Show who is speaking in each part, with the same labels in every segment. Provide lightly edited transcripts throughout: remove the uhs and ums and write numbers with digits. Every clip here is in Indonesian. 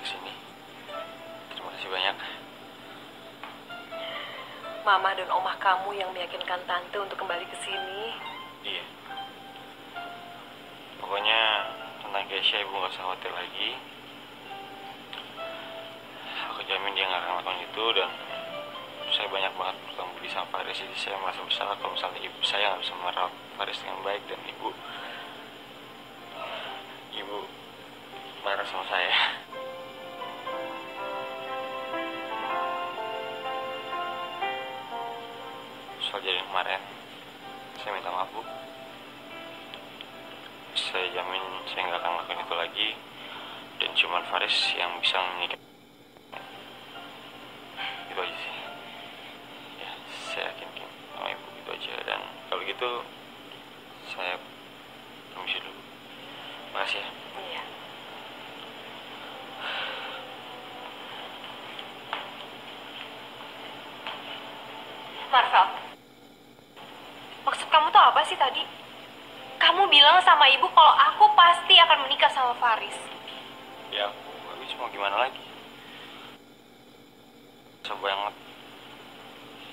Speaker 1: sini. Terima kasih banyak.
Speaker 2: Mama dan omah kamu yang meyakinkan tante untuk kembali ke sini.
Speaker 1: Iya. Pokoknya tentang Keisha ibu nggak usah khawatir lagi. Aku jamin dia nggak akan melakukan itu, dan saya banyak banget bertanggung budi sama Faris. Jadi saya merasa bersalah kalau misalnya ibu saya nggak bisa merawat Faris dengan baik, dan ibu marah sama saya. Soal jadi kemarin, saya minta maaf Bu. Saya jamin saya nggak akan ngelakuin itu lagi, dan cuma Faris yang bisa menikah. Itu aja sih. Ya, saya yakin sama ibu itu aja. Dan kalau gitu saya permisi dulu. Makasih ya.
Speaker 2: Iya. Marvel, maksud kamu tuh apa sih tadi? Kamu bilang sama ibu kalau aku pasti akan menikah sama Faris.
Speaker 1: Ya, aku cuma gimana lagi? Susah banget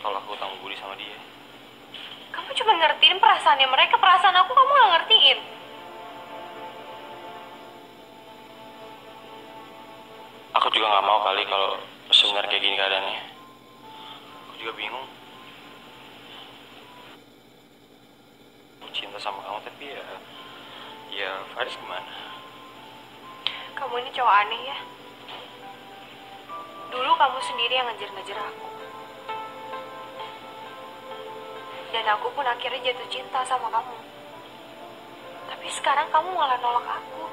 Speaker 1: kalau aku utang budi sama dia.
Speaker 2: Kamu cuma ngertiin perasaannya mereka, perasaan aku kamu gak ngertiin.
Speaker 1: Aku juga nggak mau kali kalau sebenarnya kayak gini keadaannya. Aku juga bingung. Aku cinta sama kamu, tapi ya Faris gimana?
Speaker 2: Kamu ini cowok aneh ya. Dulu kamu sendiri yang ngejar-ngejar aku. Dan aku pun akhirnya jatuh cinta sama kamu. Tapi sekarang kamu malah nolak aku.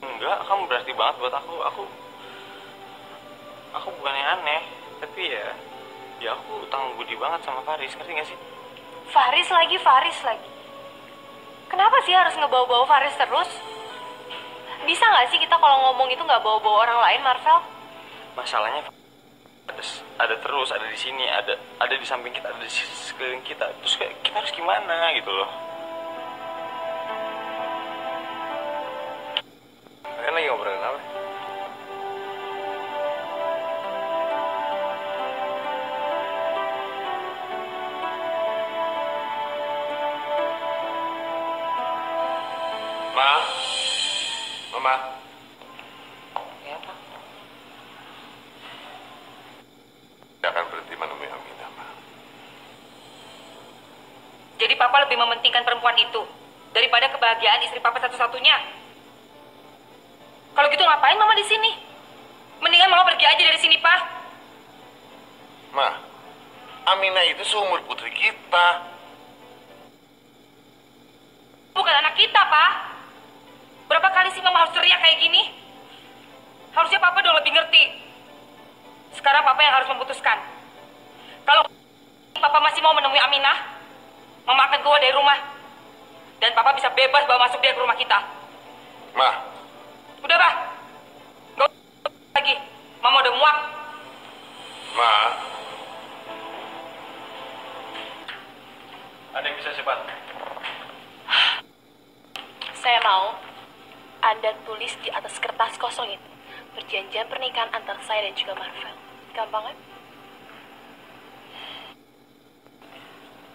Speaker 1: Enggak, kamu berarti banget buat aku. Aku bukannya aneh, tapi ya aku utang budi banget sama Faris, ngerti gak sih?
Speaker 2: Faris lagi. Kenapa sih harus ngebawa-bawa Faris terus? Bisa gak sih kita kalau ngomong itu gak bawa-bawa orang lain, Marvel?
Speaker 1: Masalahnya ada terus, ada di sini, ada di samping kita, ada di sekeliling kita. Terus kayak kita harus gimana gitu loh. Kalian lagi ngobrolin apa? Mama.
Speaker 3: Ya, Pak.
Speaker 4: Tidak akan berhenti menemui Aminah, Ma.
Speaker 3: Jadi Papa lebih mementingkan perempuan itu daripada kebahagiaan istri Papa satu-satunya. Kalau gitu ngapain Mama di sini? Mendingan Mama pergi aja dari sini, Pak.
Speaker 4: Ma, Aminah itu seumur putri kita.
Speaker 3: Bukan anak kita, Pak. Berapa kali sih Mama harus teriak kayak gini? Harusnya Papa dong lebih ngerti. Sekarang Papa yang harus memutuskan. Kalau Papa masih mau menemui Aminah, Mama akan keluar dari rumah. Dan Papa bisa bebas bawa masuk dia ke rumah kita.
Speaker 4: Ma.
Speaker 3: Udah, Pak. Gak usah lagi. Mama udah muak.
Speaker 4: Ma.
Speaker 1: Ada yang bisa cepat?
Speaker 2: Saya mau Anda tulis di atas kertas kosong itu perjanjian pernikahan antara saya dan juga Marvel. Gampang kan?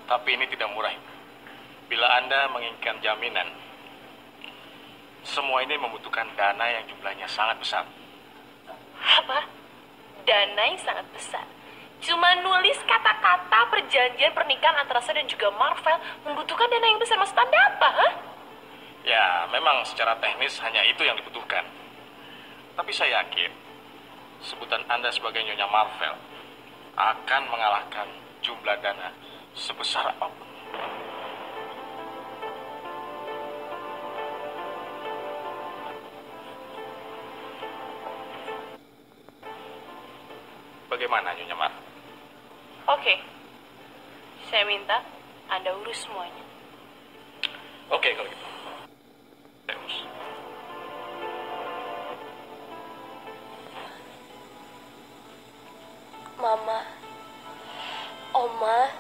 Speaker 5: Tapi ini tidak murah, Ibu. Bila Anda menginginkan jaminan, semua ini membutuhkan dana yang jumlahnya sangat besar.
Speaker 2: Apa? Dana yang sangat besar. Cuma nulis kata-kata perjanjian pernikahan antara saya dan juga Marvel membutuhkan dana yang besar. Maksud Anda apa? Hah?
Speaker 5: Ya, memang secara teknis hanya itu yang dibutuhkan. Tapi saya yakin, sebutan Anda sebagai Nyonya Marvel akan mengalahkan jumlah dana sebesar apapun. Bagaimana, Nyonya Marvel?
Speaker 2: Oke. Saya minta Anda urus semuanya.
Speaker 5: Oke, kalau gitu. Saya urus.
Speaker 2: Mama, Oma,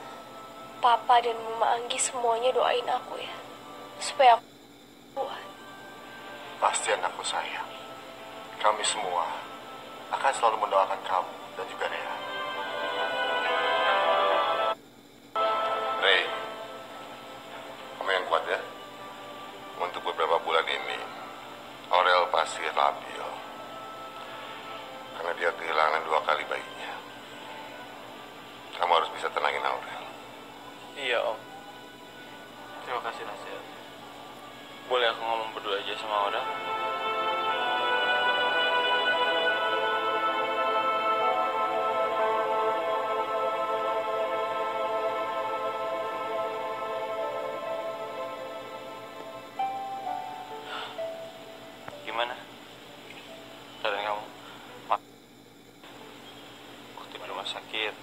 Speaker 2: Papa, dan Mama Anggi semuanya doain aku ya. Supaya aku kuat.
Speaker 4: Pasti anakku sayang. kami semua akan selalu mendoakan kamu dan juga Rehan. Rey, kamu yang kuat ya. Untuk beberapa bulan ini, Aurel pasti labil. Karena dia kehilangan 2 kali bayinya. Kamu harus bisa tenangin Aurel.
Speaker 1: Iya Om. Terima kasih nasihat. Boleh aku ngomong berdua aja sama Aurel? Gimana keadaan kamu? Waktu di rumah sakit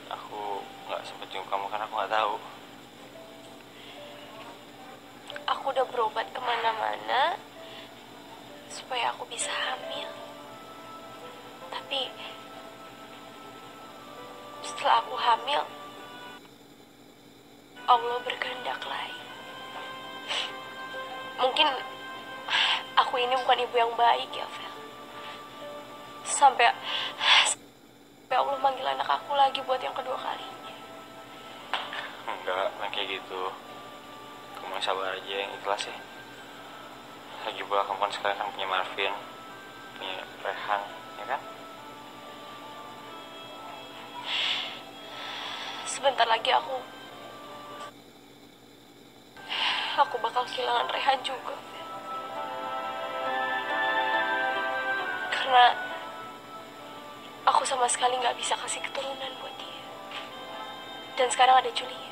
Speaker 1: aku nggak sempat jenguk kamu karena aku nggak tahu.
Speaker 2: Aku udah berobat kemana-mana supaya aku bisa hamil. Tapi setelah aku hamil, Allah berkehendak lain. Mungkin aku ini bukan ibu yang baik ya, Vel. Sampai Allah manggil anak aku lagi buat yang kedua kalinya.
Speaker 1: Enggak kayak gitu. Kamu yang sabar aja, yang ikhlas ya. Lagi pula kamu kan sekarang kan punya Marvin, punya Rehan, ya kan?
Speaker 2: Sebentar lagi aku bakal kehilangan Rehan juga. Karena aku sama sekali nggak bisa kasih keturunan buat dia. Dan sekarang ada Julia.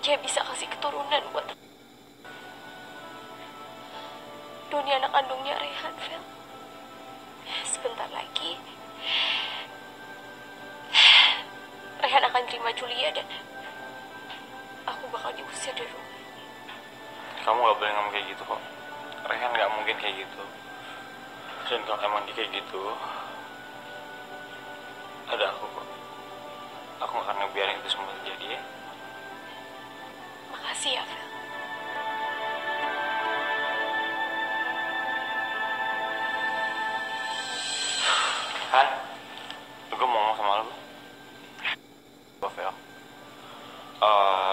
Speaker 2: Dia bisa kasih keturunan buat dunia anak kandungnya Rehan, Vel. Sebentar lagi Rehan akan terima Julia dan aku bakal diusir dari rumah.
Speaker 1: Kamu gak boleh ngomong kayak gitu kok. Rehan gak mungkin kayak gitu. Dan kalau emang dia kayak gitu, ada aku kok. Aku gak akan ngebiarin itu semua terjadi ya.
Speaker 2: Makasih ya, Vel.
Speaker 1: Han, gue mau ngomong sama lo. Vel,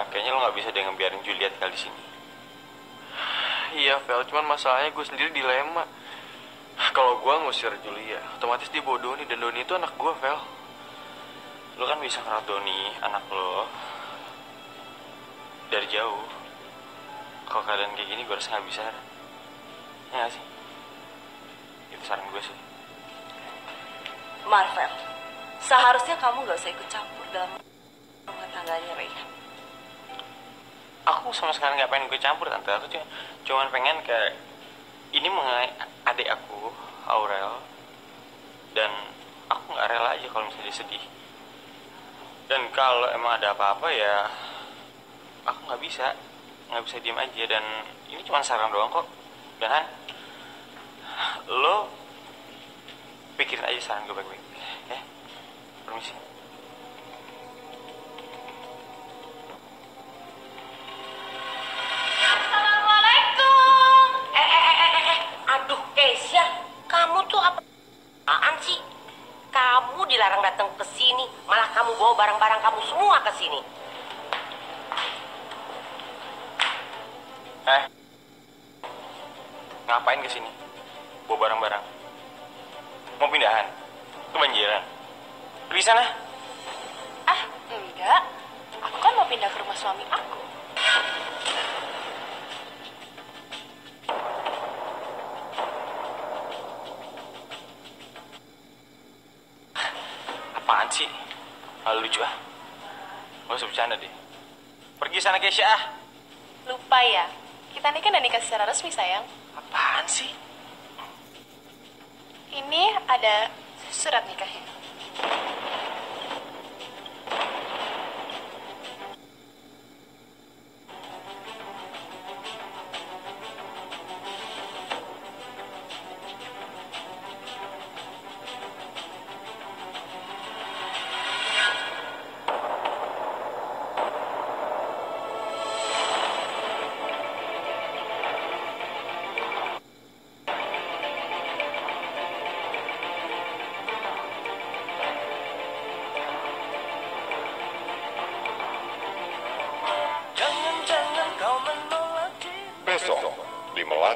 Speaker 1: kayaknya lo gak bisa deh ngebiarin Julia tinggal di sini.
Speaker 6: Iya, Vel, cuman masalahnya gue sendiri dilema. Kalau gue ngusir Julia, otomatis dia bawa Doni, dan Doni itu anak gue, Vel.
Speaker 1: Lo kan bisa ngerawat Doni, anak lo, dari jauh. Kalau keadaan kayak gini gue rasa gak bisa. Ya gak sih? Itu saran gue sih.
Speaker 7: Marvel, seharusnya kamu gak usah ikut campur dalam rumah tangganya Rehan.
Speaker 1: Aku sama sekali gak pengen gue campur, Tante. Aku cuman pengen kayak ini mengenai adik aku, Aurel. Dan aku gak rela aja kalau misalnya dia sedih. Dan kalau emang ada apa-apa ya aku gak bisa diem aja. Dan ini cuma saran doang kok. Dan lo pikirin aja saran gue baik-baik ya. Permisi.
Speaker 7: Assalamualaikum. Aduh Keisha, kamu tuh apaan sih? Kamu dilarang datang ke sini, malah kamu bawa barang-barang kamu semua ke sini.
Speaker 1: Ngapain kesini? Bawa barang-barang? Mau pindahan? Kebanjiran? Pergi sana.
Speaker 2: Ah, enggak. Aku kan mau pindah ke rumah suami aku.
Speaker 1: Apaan sih? Malah lucu ah. Gak usah bercanda deh. Pergi sana Keisha ah.
Speaker 2: Lupa ya? Kita nih kan udah nikah secara resmi, sayang.
Speaker 1: Apaan sih?
Speaker 2: Ini ada surat nikahnya.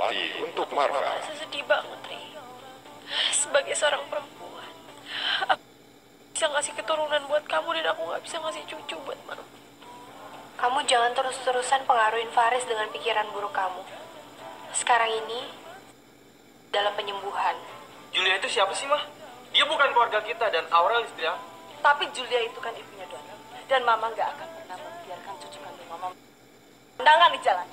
Speaker 4: mati untuk Marvel.
Speaker 2: Sedih banget, Ri. Sebagai seorang perempuan, aku bisa ngasih keturunan buat kamu dan aku nggak bisa ngasih cucu buat Mama. Kamu jangan terus-terusan pengaruhin Faris dengan pikiran buruk kamu. Sekarang ini, dalam penyembuhan.
Speaker 6: Julia itu siapa sih, Mah? Dia bukan keluarga kita dan Aurel istri aku.
Speaker 8: Tapi Julia itu kan ibunya Donna. Dan Mama nggak akan pernah membiarkan cucu kandung Mama mendangan di jalan.